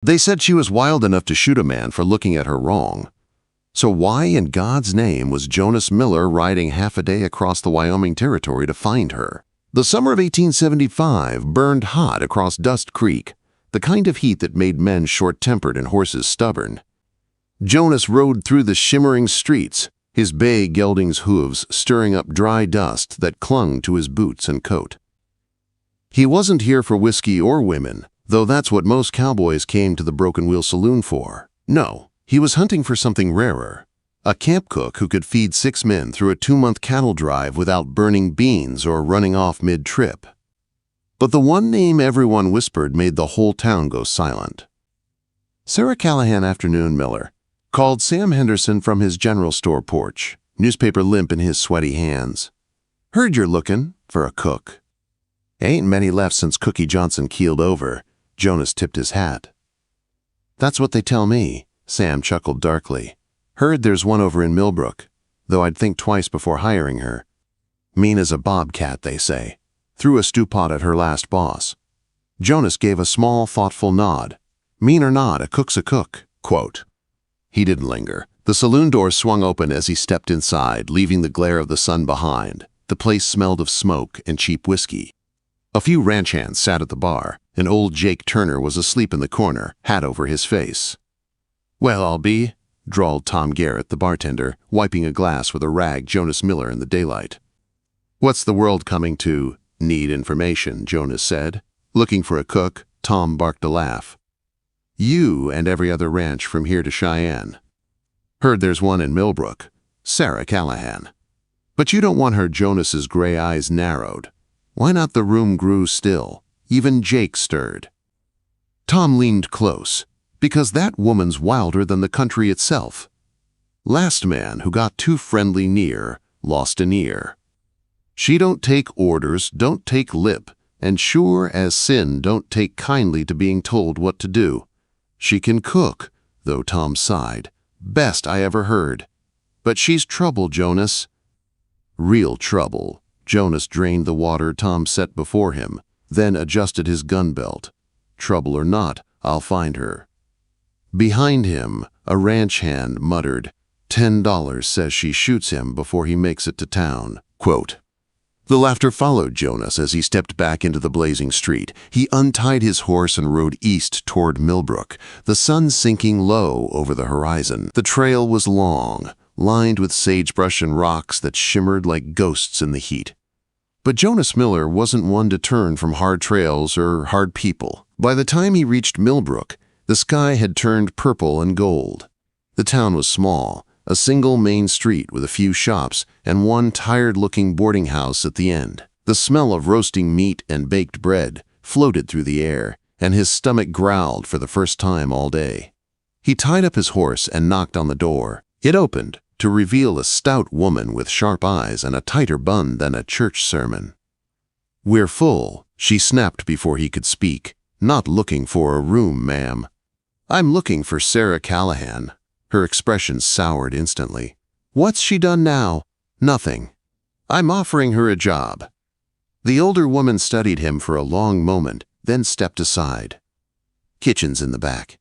They said she was wild enough to shoot a man for looking at her wrong. So why in God's name was Jonas Miller riding half a day across the Wyoming Territory to find her? The summer of 1875 burned hot across Dust Creek, the kind of heat that made men short-tempered and horses stubborn. Jonas rode through the shimmering streets, his bay gelding's hooves stirring up dry dust that clung to his boots and coat. He wasn't here for whiskey or women, though that's what most cowboys came to the Broken Wheel Saloon for. No, he was hunting for something rarer. A camp cook who could feed 6 men through a 2-month cattle drive without burning beans or running off mid-trip. But the one name everyone whispered made the whole town go silent. Sarah Callahan Afternoon Miller called Sam Henderson from his general store porch, newspaper limp in his sweaty hands. "Heard you're looking for a cook." "Ain't many left since Cookie Johnson keeled over." Jonas tipped his hat. "That's what they tell me," Sam chuckled darkly. "Heard there's one over in Millbrook, though I'd think twice before hiring her. Mean as a bobcat, they say. Threw a stew pot at her last boss." Jonas gave a small, thoughtful nod. "Mean or not, a cook's a cook." Quote. He didn't linger. The saloon door swung open as he stepped inside, leaving the glare of the sun behind. The place smelled of smoke and cheap whiskey. A few ranch hands sat at the bar, and old Jake Turner was asleep in the corner, hat over his face. "Well, I'll be," drawled Tom Garrett, the bartender, wiping a glass with a rag Jonas Miller in the daylight. "What's the world coming to? Need information," Jonas said. "Looking for a cook?" Tom barked a laugh. "You and every other ranch from here to Cheyenne. Heard there's one in Millbrook. Sarah Callahan. But you don't want her." Jonas's gray eyes narrowed. "Why not?" The room grew still. Even Jake stirred. Tom leaned close. "Because that woman's wilder than the country itself. Last man who got too friendly near lost an ear. She don't take orders, don't take lip, and sure as sin don't take kindly to being told what to do. She can cook," though Tom sighed. "Best I ever heard. But she's trouble, Jonas." "Real trouble." Jonas drained the water Tom set before him, then adjusted his gun belt. "Trouble or not, I'll find her." Behind him, a ranch hand muttered, $10 says she shoots him before he makes it to town. Quote. The laughter followed Jonas as he stepped back into the blazing street. He untied his horse and rode east toward Millbrook, the sun sinking low over the horizon. The trail was long, lined with sagebrush and rocks that shimmered like ghosts in the heat. But Jonas Miller wasn't one to turn from hard trails or hard people. By the time he reached Millbrook, the sky had turned purple and gold. The town was small, a single main street with a few shops and one tired-looking boarding house at the end. The smell of roasting meat and baked bread floated through the air, and his stomach growled for the first time all day. He tied up his horse and knocked on the door. It opened to reveal a stout woman with sharp eyes and a tighter bun than a church sermon. "We're full," she snapped before he could speak. "Not looking for a room, ma'am." "I'm looking for Sarah Callahan." Her expression soured instantly. "What's she done now?" "Nothing. I'm offering her a job." The older woman studied him for a long moment, then stepped aside. "Kitchen's in the back."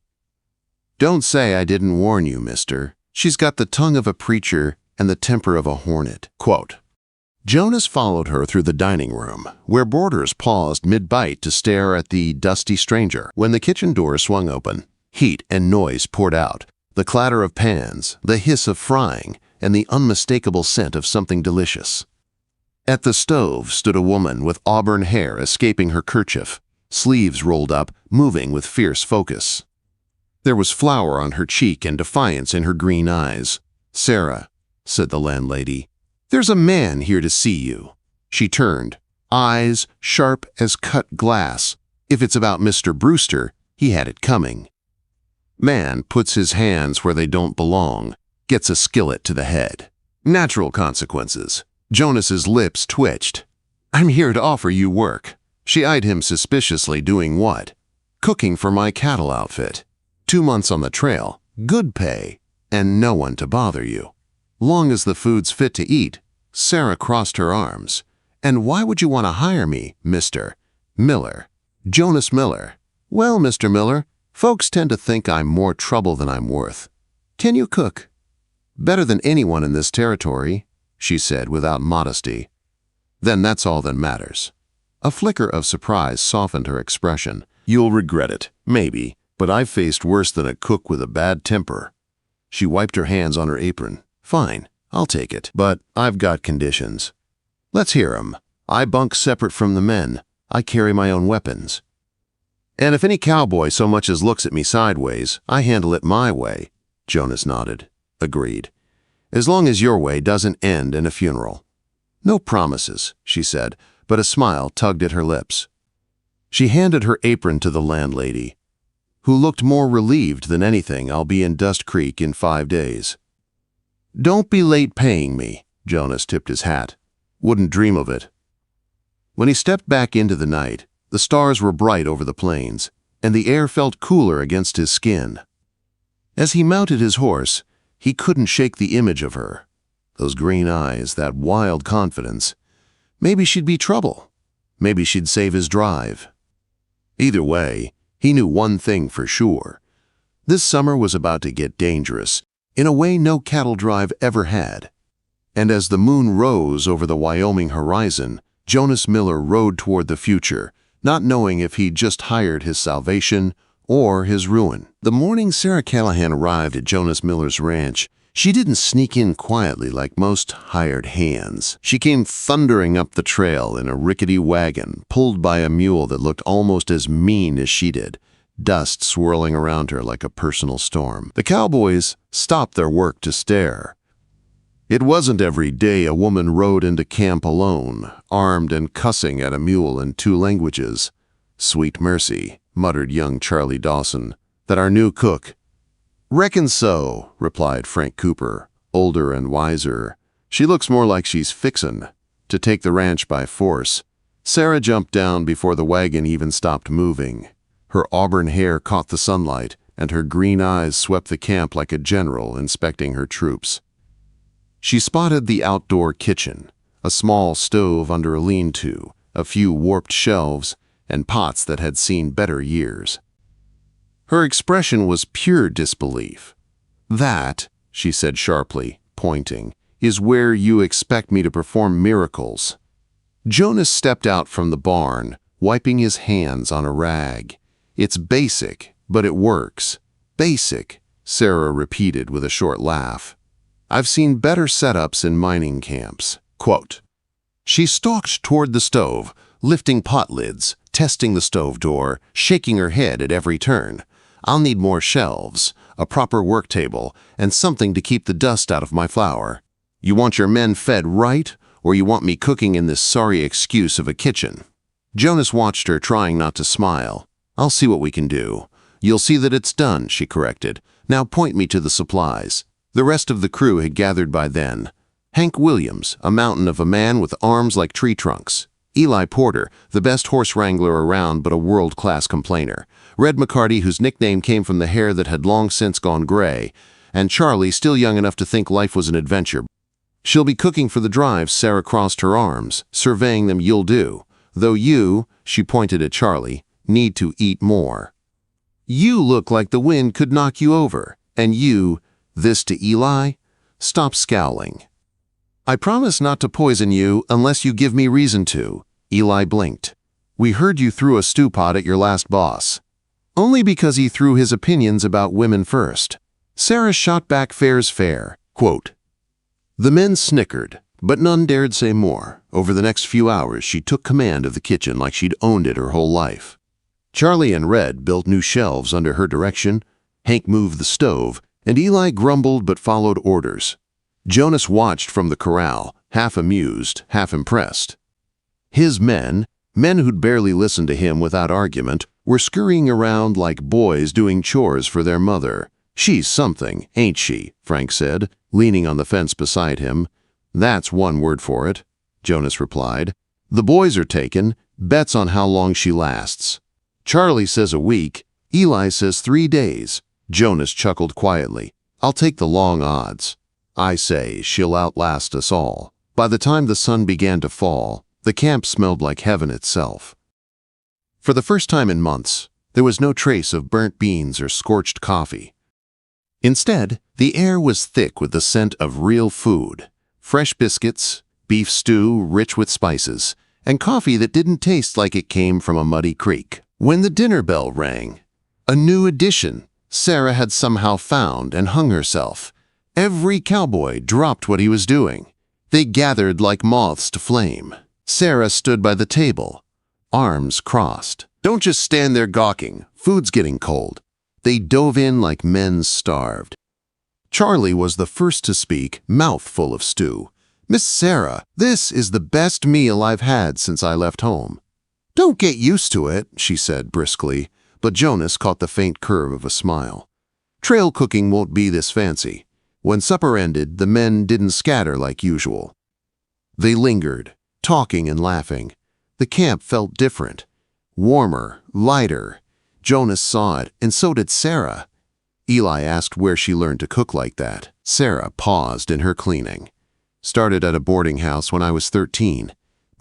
"Don't say I didn't warn you, mister. She's got the tongue of a preacher and the temper of a hornet." Quote. Jonas followed her through the dining room, where boarders paused mid-bite to stare at the dusty stranger. When the kitchen door swung open, heat and noise poured out, the clatter of pans, the hiss of frying, and the unmistakable scent of something delicious. At the stove stood a woman with auburn hair escaping her kerchief, sleeves rolled up, moving with fierce focus. There was flour on her cheek and defiance in her green eyes. "Sarah," said the landlady, "there's a man here to see you." She turned, eyes sharp as cut glass. If it's about Mr. Brewster, he had it coming. Man puts his hands where they don't belong, gets a skillet to the head. Natural consequences. Jonas's lips twitched. "I'm here to offer you work." She eyed him suspiciously. "Doing what?" "Cooking for my cattle outfit. 2 months on the trail, good pay, and no one to bother you. Long as the food's fit to eat." Sarah crossed her arms. "And why would you want to hire me, Mr. Miller?" "Jonas Miller." "Well, Mr. Miller, Folks tend to think I'm more trouble than I'm worth. Can you cook? Better than anyone in this territory, she said without modesty. Then that's all that matters. A flicker of surprise softened her expression. You'll regret it, maybe, but I've faced worse than a cook with a bad temper. She wiped her hands on her apron. Fine, I'll take it, but I've got conditions. Let's hear 'em. I bunk separate from the men. I carry my own weapons. And if any cowboy so much as looks at me sideways, I handle it my way. Jonas nodded. Agreed. As long as your way doesn't end in a funeral. No promises, she said, but a smile tugged at her lips. She handed her apron to the landlady, who looked more relieved than anything. I'll be in Dust Creek in 5 days. Don't be late paying me, Jonas tipped his hat. Wouldn't dream of it. When he stepped back into the night, the stars were bright over the plains, and the air felt cooler against his skin. As he mounted his horse, he couldn't shake the image of her. Those green eyes, that wild confidence. Maybe she'd be trouble. Maybe she'd save his drive. Either way, he knew one thing for sure. This summer was about to get dangerous, in a way no cattle drive ever had. And as the moon rose over the Wyoming horizon, Jonas Miller rode toward the future, not knowing if he'd just hired his salvation or his ruin. The morning Sarah Callahan arrived at Jonas Miller's ranch, she didn't sneak in quietly like most hired hands. She came thundering up the trail in a rickety wagon, pulled by a mule that looked almost as mean as she did, dust swirling around her like a personal storm. The cowboys stopped their work to stare. It wasn't every day a woman rode into camp alone, armed and cussing at a mule in 2 languages. Sweet mercy, muttered young Charlie Dawson, that our new cook. Reckon so, replied Frank Cooper, older and wiser. She looks more like she's fixin' to take the ranch by force. Sarah jumped down before the wagon even stopped moving. Her auburn hair caught the sunlight, and her green eyes swept the camp like a general inspecting her troops. She spotted the outdoor kitchen, a small stove under a lean-to, a few warped shelves, and pots that had seen better years. Her expression was pure disbelief. That, she said sharply, pointing, is where you expect me to perform miracles. Jonas stepped out from the barn, wiping his hands on a rag. It's basic, but it works. Basic, Sarah repeated with a short laugh. I've seen better setups in mining camps. Quote. She stalked toward the stove, lifting pot lids, testing the stove door, shaking her head at every turn. I'll need more shelves, a proper work table, and something to keep the dust out of my flour. You want your men fed right, or you want me cooking in this sorry excuse of a kitchen? Jonas watched her, trying not to smile. I'll see what we can do. You'll see that it's done, she corrected. Now point me to the supplies. The rest of the crew had gathered by then. Hank Williams, a mountain of a man with arms like tree trunks. Eli Porter, the best horse wrangler around but a world-class complainer. Red McCarty, whose nickname came from the hair that had long since gone gray. And Charlie, still young enough to think life was an adventure. She'll be cooking for the drive, Sarah crossed her arms, surveying them. You'll do. Though you, she pointed at Charlie, need to eat more. You look like the wind could knock you over. And you, this to Eli, stop scowling. I promise not to poison you unless you give me reason to. Eli blinked. We heard you threw a stew pot at your last boss. Only because he threw his opinions about women first. Sarah shot back fair's fair. Quote. The men snickered, but none dared say more. Over the next few hours, she took command of the kitchen like she'd owned it her whole life. Charlie and Red built new shelves under her direction. Hank moved the stove, and Eli grumbled but followed orders. Jonas watched from the corral, half amused, half impressed. His men who'd barely listened to him without argument, were scurrying around like boys doing chores for their mother. She's something, ain't she? Frank said, leaning on the fence beside him. That's one word for it, Jonas replied. The boys are taken, bets on how long she lasts. Charlie says a week, Eli says 3 days. Jonas chuckled quietly. I'll take the long odds. I say she'll outlast us all. By the time the sun began to fall, the camp smelled like heaven itself. For the first time in months, There was no trace of burnt beans or scorched coffee. Instead, the air was thick with the scent of real food, fresh biscuits, beef stew rich with spices, and coffee that didn't taste like it came from a muddy creek. When the dinner bell rang, a new addition Sarah had somehow found and hung herself. Every cowboy dropped what he was doing. They gathered like moths to flame. Sarah stood by the table, arms crossed. Don't just stand there gawking. Food's getting cold. They dove in like men starved. Charlie was the first to speak, mouth full of stew. "Miss Sarah, this is the best meal I've had since I left home." "Don't get used to it," she said briskly, but Jonas caught the faint curve of a smile. "Trail cooking won't be this fancy." When supper ended, the men didn't scatter like usual. They lingered, talking and laughing. The camp felt different, warmer, lighter. Jonas saw it, and so did Sarah. Eli asked where she learned to cook like that. Sarah paused in her cleaning. "Started at a boarding house when I was 13.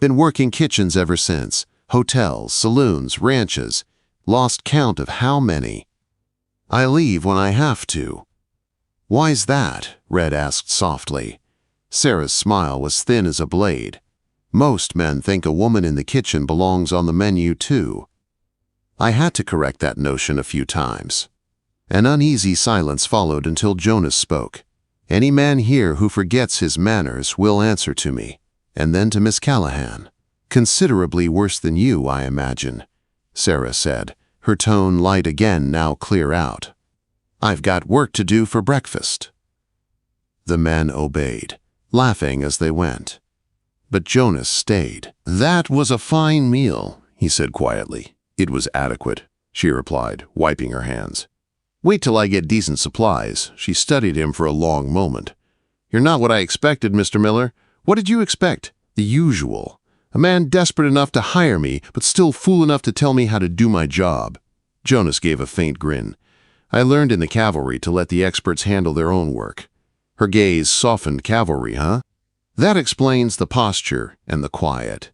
Been working kitchens ever since. Hotels, saloons, ranches. Lost count of how many. I leave when I have to." "Why's that?" Red asked softly. Sarah's smile was thin as a blade. "Most men think a woman in the kitchen belongs on the menu too." I had to correct that notion a few times. An uneasy silence followed until Jonas spoke. "Any man here who forgets his manners will answer to me, and then to Miss Callahan. Considerably worse than you, I imagine," Sarah said, her tone light again, now clear out. "I've got work to do for breakfast." The men obeyed, laughing as they went. But Jonas stayed. "That was a fine meal," he said quietly. "It was adequate," she replied, wiping her hands. "Wait till I get decent supplies." She studied him for a long moment. "You're not what I expected, Mr. Miller. What did you expect?" "The usual. A man desperate enough to hire me, but still fool enough to tell me how to do my job." Jonas gave a faint grin. "I learned in the cavalry to let the experts handle their own work." Her gaze softened. "Cavalry, huh? That explains the posture and the quiet.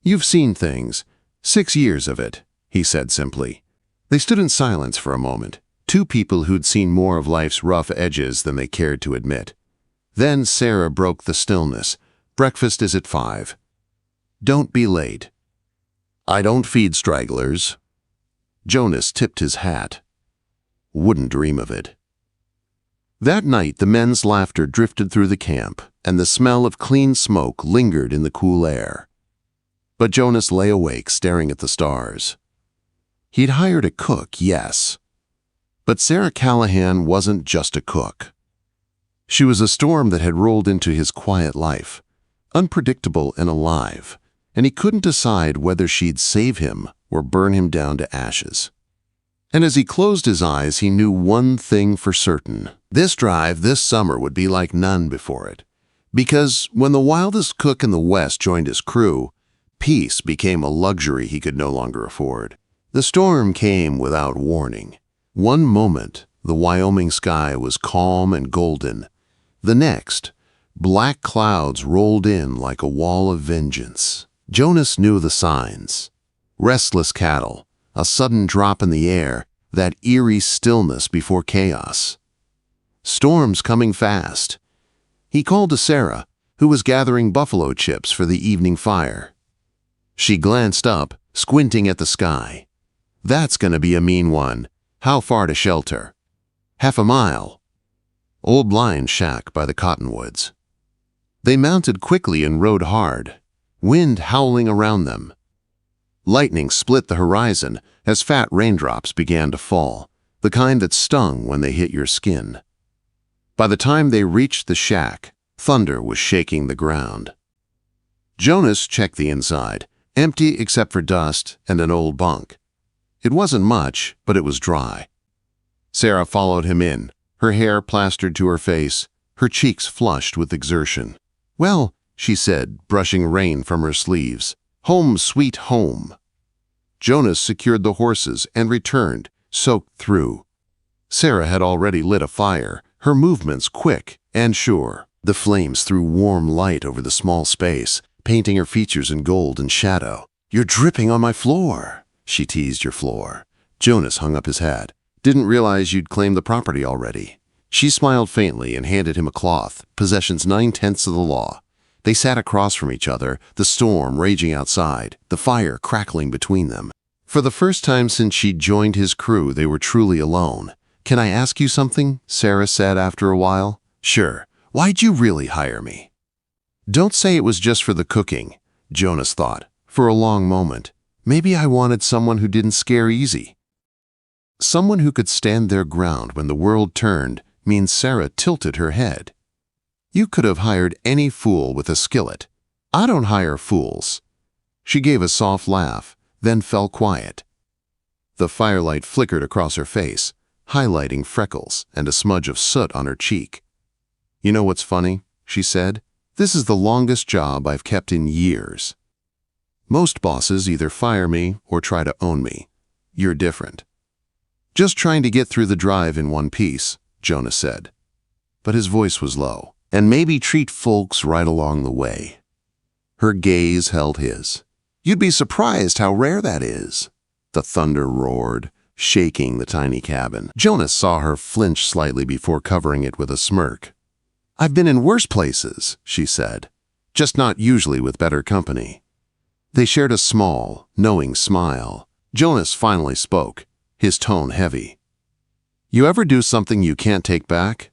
You've seen things. 6 years of it," he said simply. They stood in silence for a moment, two people who'd seen more of life's rough edges than they cared to admit. Then Sarah broke the stillness. "Breakfast is at 5. Don't be late." "I don't feed stragglers." Jonas tipped his hat. "Wouldn't dream of it." That night, the men's laughter drifted through the camp, and the smell of clean smoke lingered in the cool air. But Jonas lay awake, staring at the stars. He'd hired a cook, yes. But Sarah Callahan wasn't just a cook. She was a storm that had rolled into his quiet life, unpredictable and alive, and he couldn't decide whether she'd save him or burn him down to ashes. And as he closed his eyes, he knew one thing for certain. This drive this summer would be like none before it. Because when the wildest cook in the West joined his crew, peace became a luxury he could no longer afford. The storm came without warning. One moment, the Wyoming sky was calm and golden. The next, black clouds rolled in like a wall of vengeance. Jonas knew the signs. Restless cattle, a sudden drop in the air, that eerie stillness before chaos. Storms coming fast. He called to Sarah, who was gathering buffalo chips for the evening fire. She glanced up, squinting at the sky. "That's gonna be a mean one. How far to shelter?" "Half a mile." Old Blind shack by the cottonwoods. They mounted quickly and rode hard, wind howling around them. Lightning split the horizon as fat raindrops began to fall, the kind that stung when they hit your skin. By the time they reached the shack, thunder was shaking the ground. Jonas checked the inside, empty except for dust and an old bunk. It wasn't much, but it was dry. Sarah followed him in, her hair plastered to her face, her cheeks flushed with exertion. "Well," she said, brushing rain from her sleeves, "home sweet home." Jonas secured the horses and returned, soaked through. Sarah had already lit a fire, her movements quick and sure. The flames threw warm light over the small space, painting her features in gold and shadow. "You're dripping on my floor," she teased. "Your floor." Jonas hung up his hat. Didn't realize you'd claimed the property already. She smiled faintly and handed him a cloth, possessions 9/10 of the law. They sat across from each other, the storm raging outside, the fire crackling between them. For the first time since she'd joined his crew, they were truly alone. "Can I ask you something?" Sarah said after a while. "Sure. Why'd you really hire me?" Don't say it was just for the cooking, Jonas thought, for a long moment. Maybe I wanted someone who didn't scare easy. Someone who could stand their ground when the world turned means Sarah tilted her head. You could have hired any fool with a skillet. I don't hire fools. She gave a soft laugh, then fell quiet. The firelight flickered across her face, highlighting freckles and a smudge of soot on her cheek. "You know what's funny?" she said. "This is the longest job I've kept in years. Most bosses either fire me or try to own me. You're different." "Just trying to get through the drive in one piece," Jonas said. But his voice was low. "And maybe treat folks right along the way." Her gaze held his. "You'd be surprised how rare that is." The thunder roared, shaking the tiny cabin. Jonas saw her flinch slightly before covering it with a smirk. "I've been in worse places," she said, "just not usually with better company." They shared a small, knowing smile. Jonas finally spoke, his tone heavy. "You ever do something you can't take back?"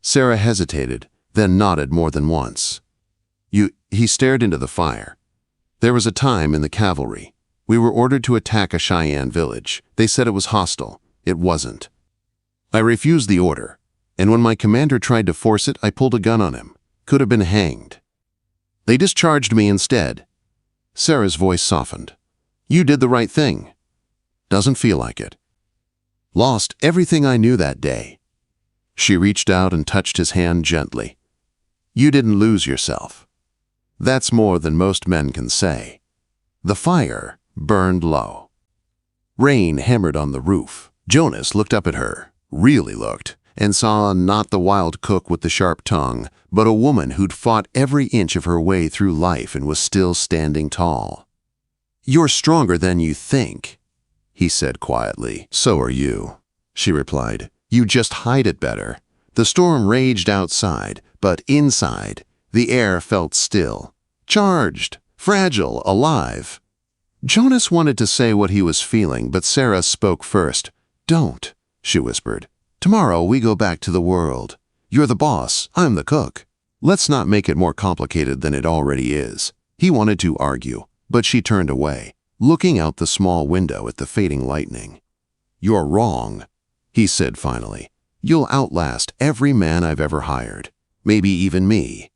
Sarah hesitated, then nodded more than once. He stared into the fire. "There was a time in the cavalry. We were ordered to attack a Cheyenne village. They said it was hostile. It wasn't. I refused the order, and when my commander tried to force it, I pulled a gun on him. Could have been hanged. They discharged me instead." Sarah's voice softened. "You did the right thing." "Doesn't feel like it." "Lost everything I knew that day." She reached out and touched his hand gently. "You didn't lose yourself. That's more than most men can say." The fire burned low. Rain hammered on the roof. Jonas looked up at her, really looked, and saw not the wild cook with the sharp tongue, but a woman who'd fought every inch of her way through life and was still standing tall. "You're stronger than you think," he said quietly. "So are you," she replied. "You just hide it better." The storm raged outside, but inside, the air felt still, charged, fragile, alive. Jonas wanted to say what he was feeling, but Sarah spoke first. "Don't," she whispered. "Tomorrow we go back to the world. You're the boss, I'm the cook. Let's not make it more complicated than it already is." He wanted to argue, but she turned away, looking out the small window at the fading lightning. "You're wrong," he said finally. "You'll outlast every man I've ever hired, maybe even me."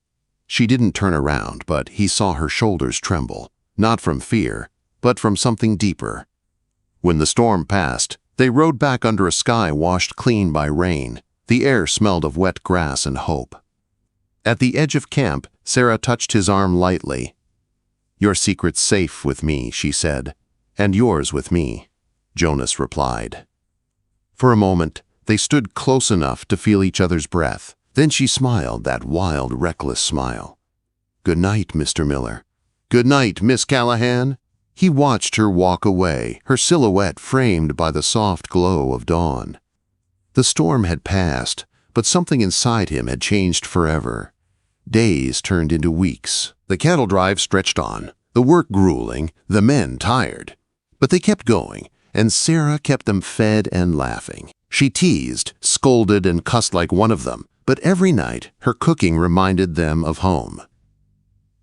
She didn't turn around, but he saw her shoulders tremble, not from fear, but from something deeper. When the storm passed, they rode back under a sky washed clean by rain. The air smelled of wet grass and hope. At the edge of camp, Sarah touched his arm lightly. "Your secret's safe with me," she said, "and yours with me," Jonas replied. For a moment, they stood close enough to feel each other's breath. Then she smiled, that wild, reckless smile. "Good night, Mr. Miller." "Good night, Miss Callahan." He watched her walk away, her silhouette framed by the soft glow of dawn. The storm had passed, but something inside him had changed forever. Days turned into weeks. The cattle drive stretched on, the work grueling, the men tired. But they kept going, and Sarah kept them fed and laughing. She teased, scolded, and cussed like one of them, but every night her cooking reminded them of home.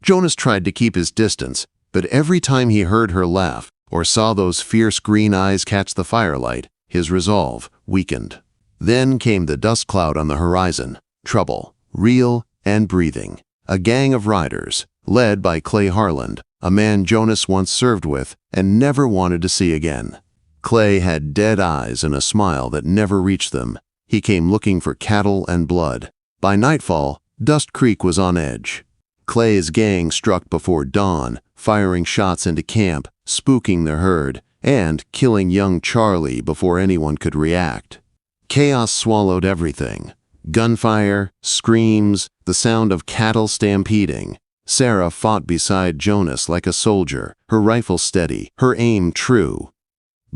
Jonas tried to keep his distance, but every time he heard her laugh or saw those fierce green eyes catch the firelight, his resolve weakened. Then came the dust cloud on the horizon, trouble, real and breathing. A gang of riders, led by Clay Harland, a man Jonas once served with and never wanted to see again. Clay had dead eyes and a smile that never reached them. He came looking for cattle and blood. By nightfall, Dust Creek was on edge. Clay's gang struck before dawn, firing shots into camp, spooking the herd, and killing young Charlie before anyone could react. Chaos swallowed everything. Gunfire, screams, the sound of cattle stampeding. Sarah fought beside Jonas like a soldier, her rifle steady, her aim true.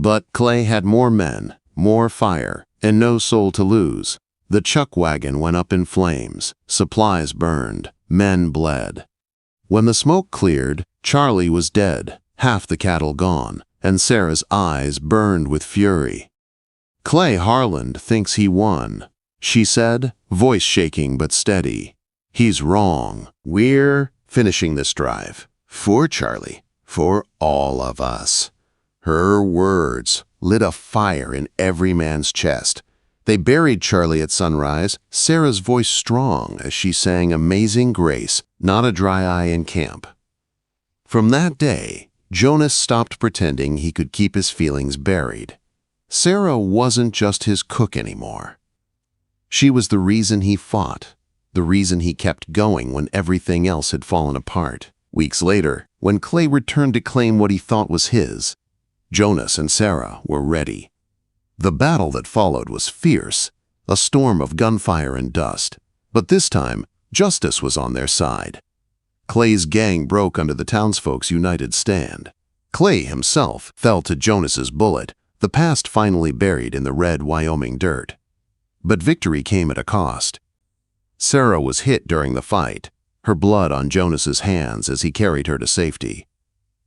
But Clay had more men, more fire, and no soul to lose. The chuck wagon went up in flames, supplies burned, men bled. When the smoke cleared, Charlie was dead, half the cattle gone, and Sarah's eyes burned with fury. "Clay Harland thinks he won," she said, voice shaking but steady. "He's wrong. We're finishing this drive. For Charlie. For all of us." Her words lit a fire in every man's chest. They buried Charlie at sunrise, Sarah's voice strong as she sang Amazing Grace, not a dry eye in camp. From that day, Jonas stopped pretending he could keep his feelings buried. Sarah wasn't just his cook anymore. She was the reason he fought, the reason he kept going when everything else had fallen apart. Weeks later, when Clay returned to claim what he thought was his, Jonas and Sarah were ready. The battle that followed was fierce, a storm of gunfire and dust. But this time, justice was on their side. Clay's gang broke under the townsfolk's united stand. Clay himself fell to Jonas's bullet, the past finally buried in the red Wyoming dirt. But victory came at a cost. Sarah was hit during the fight, her blood on Jonas's hands as he carried her to safety.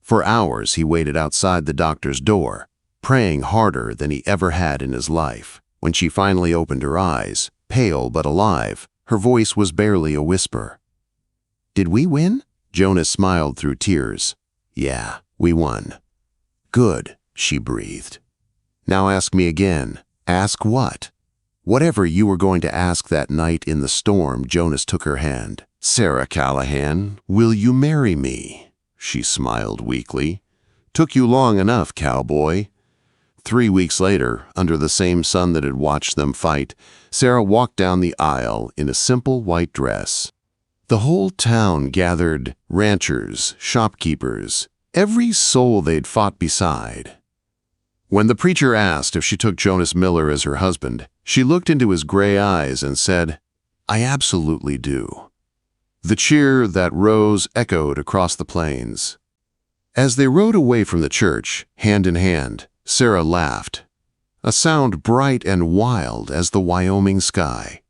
For hours he waited outside the doctor's door, praying harder than he ever had in his life. When she finally opened her eyes, pale but alive, her voice was barely a whisper. "Did we win?" Jonas smiled through tears. "Yeah, we won." "Good," she breathed. "Now ask me again." "Ask what?" "Whatever you were going to ask that night in the storm." Jonas took her hand. "Sarah Callahan, will you marry me?" She smiled weakly. "Took you long enough, cowboy." 3 weeks later, under the same sun that had watched them fight, Sarah walked down the aisle in a simple white dress. The whole town gathered, ranchers, shopkeepers, every soul they'd fought beside. When the preacher asked if she took Jonas Miller as her husband, she looked into his gray eyes and said, "I absolutely do." The cheer that rose echoed across the plains. As they rode away from the church, hand in hand, Sarah laughed, a sound bright and wild as the Wyoming sky.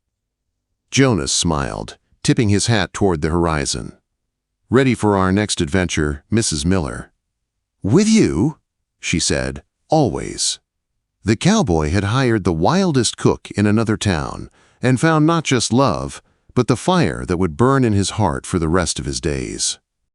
Jonas smiled, tipping his hat toward the horizon. "Ready for our next adventure, Mrs. Miller." "With you?" she said, "always." The cowboy had hired the wildest cook in another town and found not just love, but the fire that would burn in his heart for the rest of his days.